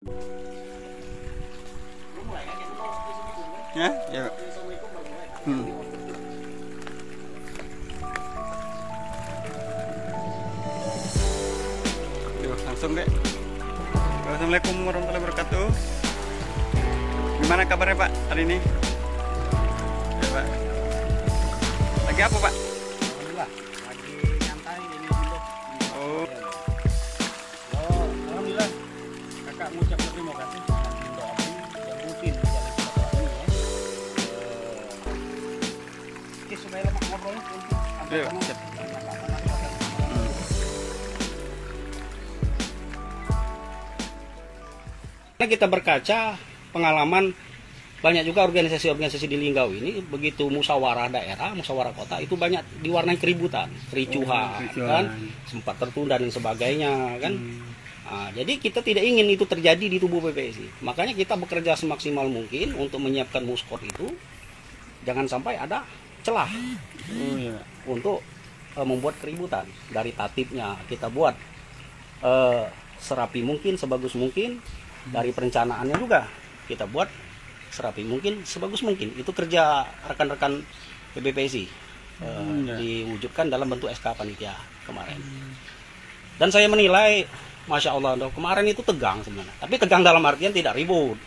Ya, ya. Yuk, langsung deh. Assalamualaikum warahmatullahi wabarakatuh. Gimana kabarnya Pak hari ini? Ya, Pak. Lagi apa Pak? Alhamdulillah, lagi nyantai ini dulu. Oh, Alhamdulillah. Kakak mengucap terima kasih dan mendoakan yang rutin di jalan silaturahmi ya. Oke, supaya lemak ngobrolnya untuk Iya, siap. Kita berkaca pengalaman banyak juga organisasi-organisasi di Linggau ini begitu musyawarah daerah, musyawarah kota itu banyak diwarnai keributan, kericuhan, kan, sempat tertunda dan sebagainya, kan. Nah, jadi kita tidak ingin itu terjadi di tubuh PPSI. Makanya kita bekerja semaksimal mungkin untuk menyiapkan muskot itu, jangan sampai ada celah untuk membuat keributan. Dari tatipnya kita buat serapi mungkin, sebagus mungkin. Dari perencanaannya juga kita buat serapi mungkin, sebagus mungkin. Itu kerja rekan-rekan PBPSI diwujudkan dalam bentuk SK panitia kemarin. Dan saya menilai, Masya Allah, kemarin itu tegang sebenarnya. Tapi tegang dalam artian tidak ribut.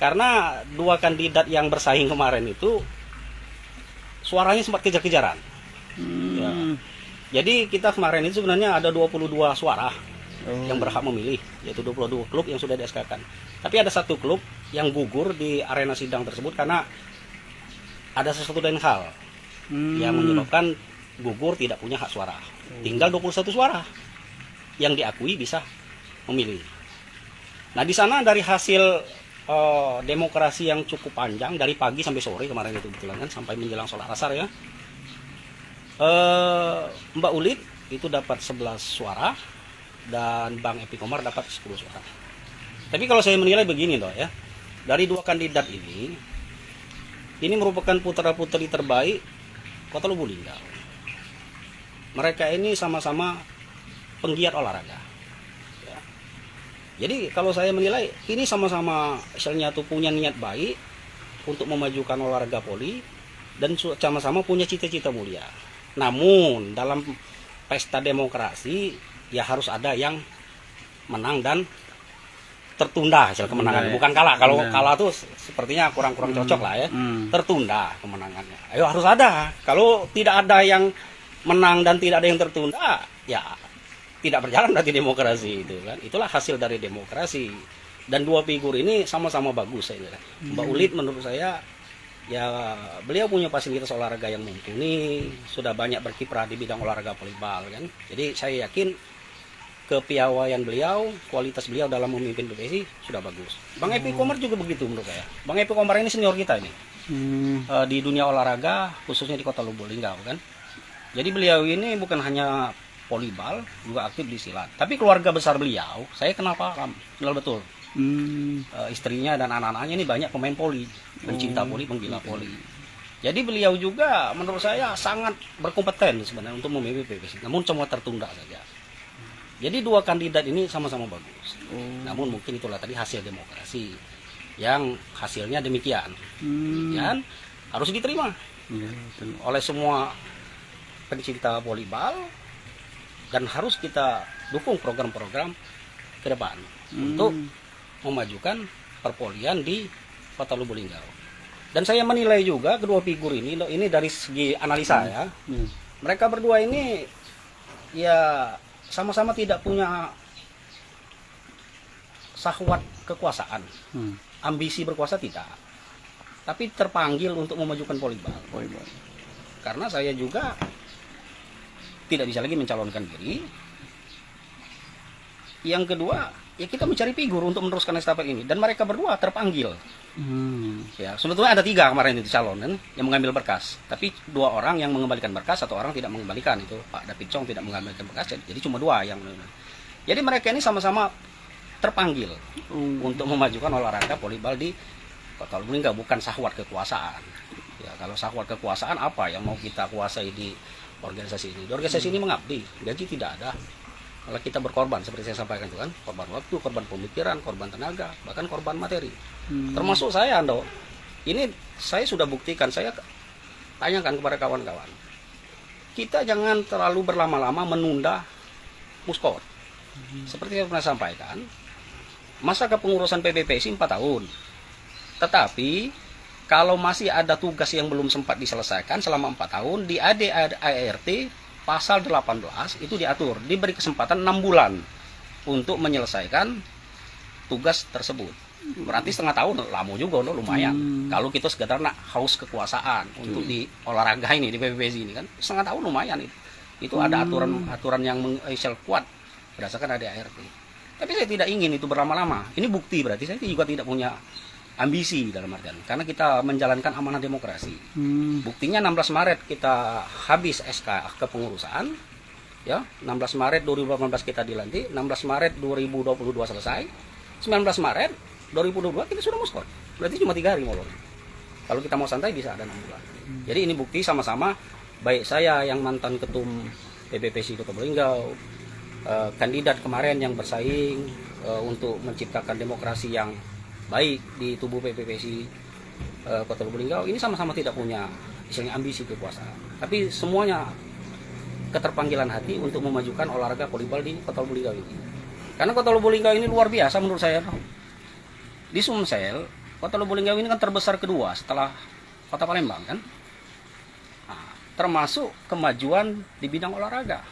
Karena dua kandidat yang bersaing kemarin itu suaranya sempat kejar-kejaran. Ya. Jadi kita kemarin itu sebenarnya ada 22 suara yang berhak memilih, yaitu 22 klub yang sudah di-SK-kan. Tapi ada satu klub yang gugur di arena sidang tersebut karena ada sesuatu dan hal yang menyebabkan gugur tidak punya hak suara. Tinggal 21 suara yang diakui bisa memilih. Nah, di sana dari hasil demokrasi yang cukup panjang dari pagi sampai sore kemarin itu kebetulan kan sampai menjelang sholat asar ya. Mbak Ulit itu dapat 11 suara dan Bang Epi Komar dapat 10 suara. Tapi kalau saya menilai begini loh ya, dari dua kandidat ini merupakan putra-putri terbaik Kota Lubuk Linggau. Mereka ini sama-sama penggiat olahraga. Ya. Jadi kalau saya menilai ini sama-sama misalnya tuh punya niat baik untuk memajukan olahraga voli dan sama-sama punya cita-cita mulia. Namun dalam pesta demokrasi ya harus ada yang menang dan tertunda hasil kemenangannya, bukan kalah. Kalau kalah tuh sepertinya kurang-kurang cocok lah ya. Tertunda kemenangannya. Ayo harus ada. Kalau tidak ada yang menang dan tidak ada yang tertunda, ya tidak berjalan berarti demokrasi itu kan. Itulah hasil dari demokrasi. Dan dua figur ini sama-sama bagus saya kira. Mbak Ulit menurut saya ya beliau punya fasilitas olahraga yang mumpuni, sudah banyak berkiprah di bidang olahraga volleyball kan. Jadi saya yakin kepiawaian beliau, kualitas beliau dalam memimpin PPSI sudah bagus. Bang Epi Komar juga begitu menurut saya. Bang Epi Komar ini senior kita ini di dunia olahraga, khususnya di Kota Lubuk Linggau kan. Jadi beliau ini bukan hanya volleyball, juga aktif di silat. Tapi keluarga besar beliau, saya kenal paham, kenal betul. Istrinya dan anak-anaknya ini banyak pemain voli, pencinta voli, penggila voli. Jadi beliau juga menurut saya sangat berkompeten sebenarnya untuk memimpin PPSI. Namun semua tertunda saja. Jadi dua kandidat ini sama-sama bagus. Namun mungkin itulah tadi hasil demokrasi yang hasilnya demikian. Dan harus diterima oleh semua pencinta volleyball dan harus kita dukung program-program ke depan untuk memajukan perpolian di Kota Lubuk Linggau. Dan saya menilai juga kedua figur ini dari segi analisa ya. Mereka berdua ini ya sama-sama tidak punya syahwat kekuasaan, ambisi berkuasa tidak, tapi terpanggil untuk memajukan volleyball. Karena saya juga tidak bisa lagi mencalonkan diri. Yang kedua, ya kita mencari figur untuk meneruskan estafet ini, dan mereka berdua terpanggil. Ya, sebetulnya ada 3 kemarin itu calon kan, yang mengambil berkas, tapi 2 orang yang mengembalikan berkas, 1 orang tidak mengembalikan, itu Pak David Chong tidak mengembalikan berkas, jadi cuma 2 yang. Jadi mereka ini sama-sama terpanggil untuk memajukan olahraga volleyball di Kota Lubuk Linggau, bukan syahwat kekuasaan. Ya, kalau syahwat kekuasaan apa yang mau kita kuasai di organisasi ini? Di organisasi ini mengabdi, gaji tidak ada, Kalau kita berkorban seperti saya sampaikan itu kan, korban waktu, korban pemikiran, korban tenaga, bahkan korban materi. Termasuk saya, Ando. Ini saya sudah buktikan, saya tanyakan kepada kawan-kawan. Kita jangan terlalu berlama-lama menunda muskor. Seperti yang pernah sampaikan, masa kepengurusan PBPSI 4 tahun. Tetapi kalau masih ada tugas yang belum sempat diselesaikan selama 4 tahun, di ADART pasal 18 itu diatur, diberi kesempatan 6 bulan untuk menyelesaikan tugas tersebut. Berarti setengah tahun, lama juga, lumayan. Kalau kita sekedar nak haus kekuasaan untuk di olahraga ini, di PBPSI ini kan, setengah tahun lumayan itu. Itu ada aturan yang kuat berdasarkan ADART. Tapi saya tidak ingin itu berlama-lama. Ini bukti berarti saya juga tidak punya ambisi dalam artian, karena kita menjalankan amanah demokrasi. Buktinya 16 Maret kita habis SK kepengurusan, ya 16 Maret 2018 kita dilantik, 16 Maret 2022 selesai, 19 Maret 2022 kita sudah muskor. Berarti cuma 3 hari molor. Kalau kita mau santai bisa ada 6 bulan. Jadi ini bukti sama-sama, baik saya yang mantan ketum PBPSI Kota Lubuk, kandidat kemarin yang bersaing untuk menciptakan demokrasi yang baik di tubuh PBPSI Kota Lubuk Linggau, ini sama-sama tidak punya istilahnya ambisi kekuasaan, tapi semuanya keterpanggilan hati untuk memajukan olahraga volleyball di Kota Lubuk Linggau ini. Karena Kota Lubuk Linggau ini luar biasa menurut saya. Di Sumsel, Kota Lubuk Linggau ini kan terbesar kedua setelah Kota Palembang kan. Nah, termasuk kemajuan di bidang olahraga.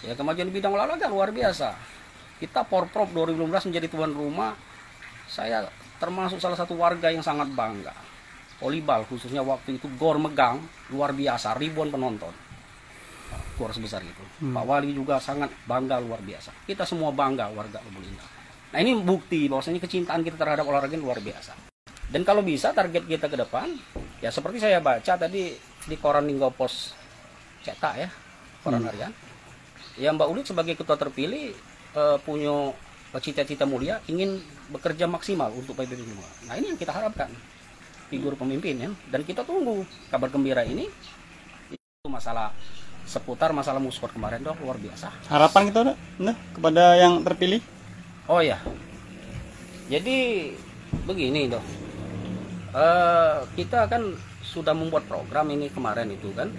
Ya, kemajuan di bidang olahraga luar biasa. Kita Porprov 2015 menjadi tuan rumah. Saya termasuk salah satu warga yang sangat bangga. Volleyball khususnya waktu itu GOR megang luar biasa, ribuan penonton. GOR sebesar itu. Pak Wali juga sangat bangga luar biasa. Kita semua bangga warga Lubuk Linggau. Nah, ini bukti bahwasanya kecintaan kita terhadap olahraga luar biasa. Dan kalau bisa target kita ke depan, ya seperti saya baca tadi di koran Linggau Pos cetak ya, koran harian. Ya Mbak Ulit sebagai ketua terpilih punya cita-cita mulia, ingin bekerja maksimal untuk PBPSI. Nah, ini yang kita harapkan, figur pemimpin ya. Dan kita tunggu kabar gembira ini. Itu masalah seputar masalah muskor kemarin dong, luar biasa. Harapan kita kepada yang terpilih. Oh ya, jadi begini dong. Kita kan sudah membuat program ini kemarin itu kan.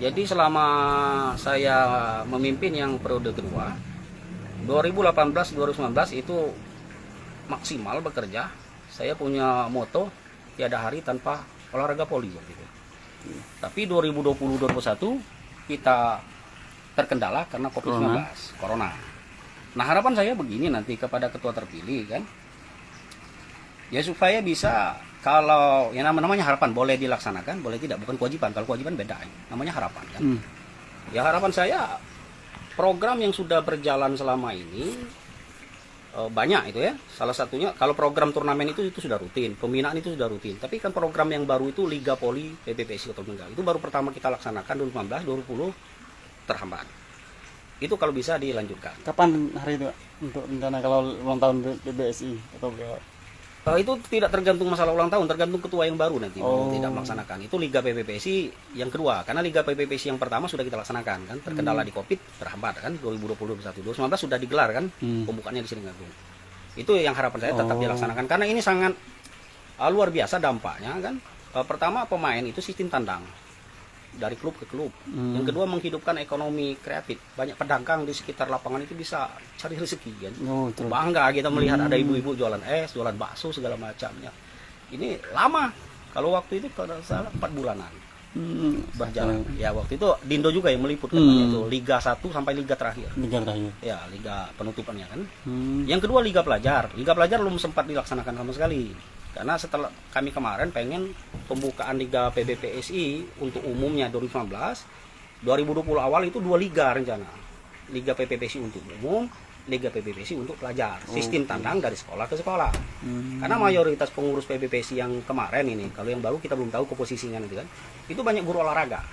Jadi selama saya memimpin yang periode kedua 2018-2019 itu maksimal bekerja. Saya punya moto tiada hari tanpa olahraga voli gitu. Tapi 2020-2021 kita terkendala karena COVID-19, Corona. Nah, harapan saya begini nanti kepada ketua terpilih kan. Ya supaya bisa, kalau yang namanya harapan boleh dilaksanakan, boleh tidak, bukan kewajiban. Kalau kewajiban beda, namanya harapan kan. Ya harapan saya program yang sudah berjalan selama ini banyak itu ya. Salah satunya kalau program turnamen itu sudah rutin, pembinaan itu sudah rutin. Tapi kan program yang baru itu Liga Poli PBPSI Kota Lubuk Linggau. Itu baru pertama kita laksanakan 2019, 2020 terhambat. Itu kalau bisa dilanjutkan. Kapan hari itu untuk rencana kalau ulang tahun PBPSI atau itu tidak tergantung masalah ulang tahun, tergantung ketua yang baru nanti tidak melaksanakan. Itu Liga PBPSI yang kedua, karena Liga PBPSI yang pertama sudah kita laksanakan kan, terkendala di Covid, terhambat kan 2020-2021. 2019 sudah digelar kan, pembukaannya di Seringagung. Itu yang harapan saya tetap dilaksanakan karena ini sangat luar biasa dampaknya kan. Pertama, pemain itu sistem tandang dari klub ke klub. Yang kedua, menghidupkan ekonomi kreatif. Banyak pedagang di sekitar lapangan itu bisa cari rezeki kan. Bangga kita melihat ada ibu-ibu jualan es, jualan bakso segala macamnya. Ini lama. Kalau waktu itu kalau salah 4 bulanan berjalan. Ya waktu itu Dindo juga yang meliput katanya itu Liga 1 sampai Liga terakhir. Liga terakhir. Ya, Liga penutupannya kan. Yang kedua Liga Pelajar. Liga Pelajar belum sempat dilaksanakan sama sekali. Karena setelah kami kemarin pengen pembukaan Liga PBPSI untuk umumnya 2019, 2020 awal itu 2 liga rencana. Liga PBPSI untuk umum, Liga PBPSI untuk pelajar. Sistem tandang dari sekolah ke sekolah. Karena mayoritas pengurus PBPSI yang kemarin ini, kalau yang baru kita belum tahu komposisinya nanti kan, itu banyak guru olahraga.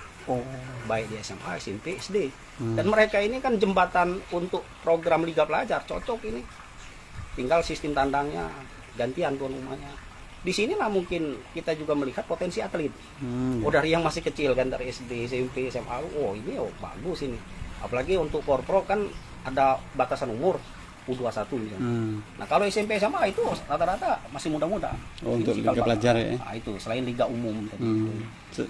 Baik di SMA, SMP, SD. Dan mereka ini kan jembatan untuk program Liga Pelajar, cocok ini. Tinggal sistem tandangnya gantian tuan rumahnya. Di sinilah mungkin kita juga melihat potensi atlet. Dari yang masih kecil kan, dari SD, SMP, SMA, ini bagus ini. Apalagi untuk Porpro kan ada batasan umur U21 misalnya. Nah kalau SMP SMA itu rata-rata masih muda-muda. Oh, untuk liga pelajar ya. Nah, itu selain liga umum tadi.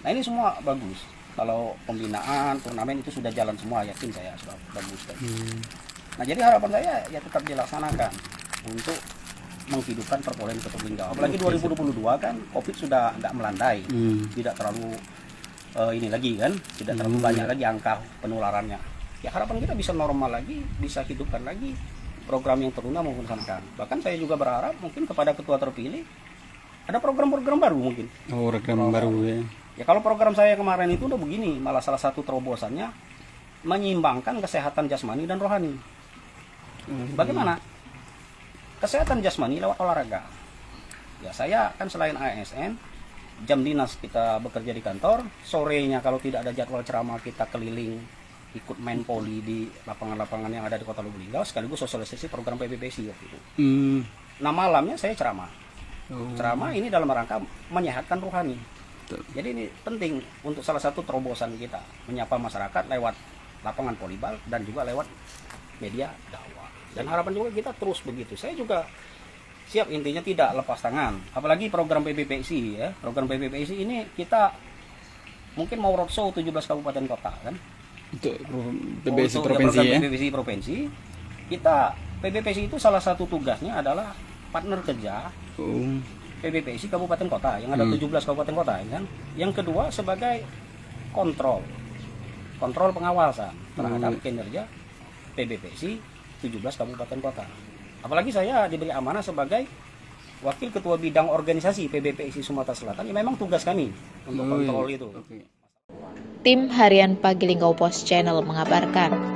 Nah ini semua bagus. Kalau pembinaan, turnamen itu sudah jalan semua, yakin saya sudah bagus. Nah jadi harapan saya ya tetap dilaksanakan untuk menghidupkan perpolonan Kota Linggau. Apalagi 2022 kan COVID sudah nggak melandai, tidak terlalu ini lagi kan, tidak terlalu banyak lagi angka penularannya. Ya harapan kita bisa normal lagi, bisa hidupkan lagi program yang tertunda maupun laksanakan. Bahkan saya juga berharap mungkin kepada ketua terpilih ada program-program baru mungkin. Oh, program baru ya. Ya kalau program saya kemarin itu udah begini, malah salah satu terobosannya menyeimbangkan kesehatan jasmani dan rohani. Bagaimana? Kesehatan jasmani lewat olahraga. Ya saya kan selain ASN, jam dinas kita bekerja di kantor, sorenya kalau tidak ada jadwal ceramah kita keliling ikut main poli di lapangan-lapangan yang ada di Kota Lubuk Linggau, sekaligus sosialisasi program PBPSI waktu itu. Nah malamnya saya ceramah. Ceramah ini dalam rangka menyehatkan rohani. Jadi ini penting untuk salah satu terobosan kita menyapa masyarakat lewat lapangan volleyball dan juga lewat media dakwah. Dan harapan juga kita terus begitu. Saya juga siap, intinya tidak lepas tangan. Apalagi program PBPSI ya. Program PBPSI ini kita mungkin mau roadshow 17 kabupaten kota kan. Untuk PBPSI provinsi ya. PBPSI provinsi. Kita PBPSI itu salah satu tugasnya adalah partner kerja PBPSI kabupaten kota yang ada 17 kabupaten kota kan. Yang kedua sebagai kontrol pengawasan terhadap kinerja PBPSI 17 kabupaten kota. Apalagi saya diberi amanah sebagai wakil ketua bidang organisasi PBPSI Sumatera Selatan. Ya memang tugas kami untuk kontrol itu. Tim Harian Pagi Linggau Pos Channel mengabarkan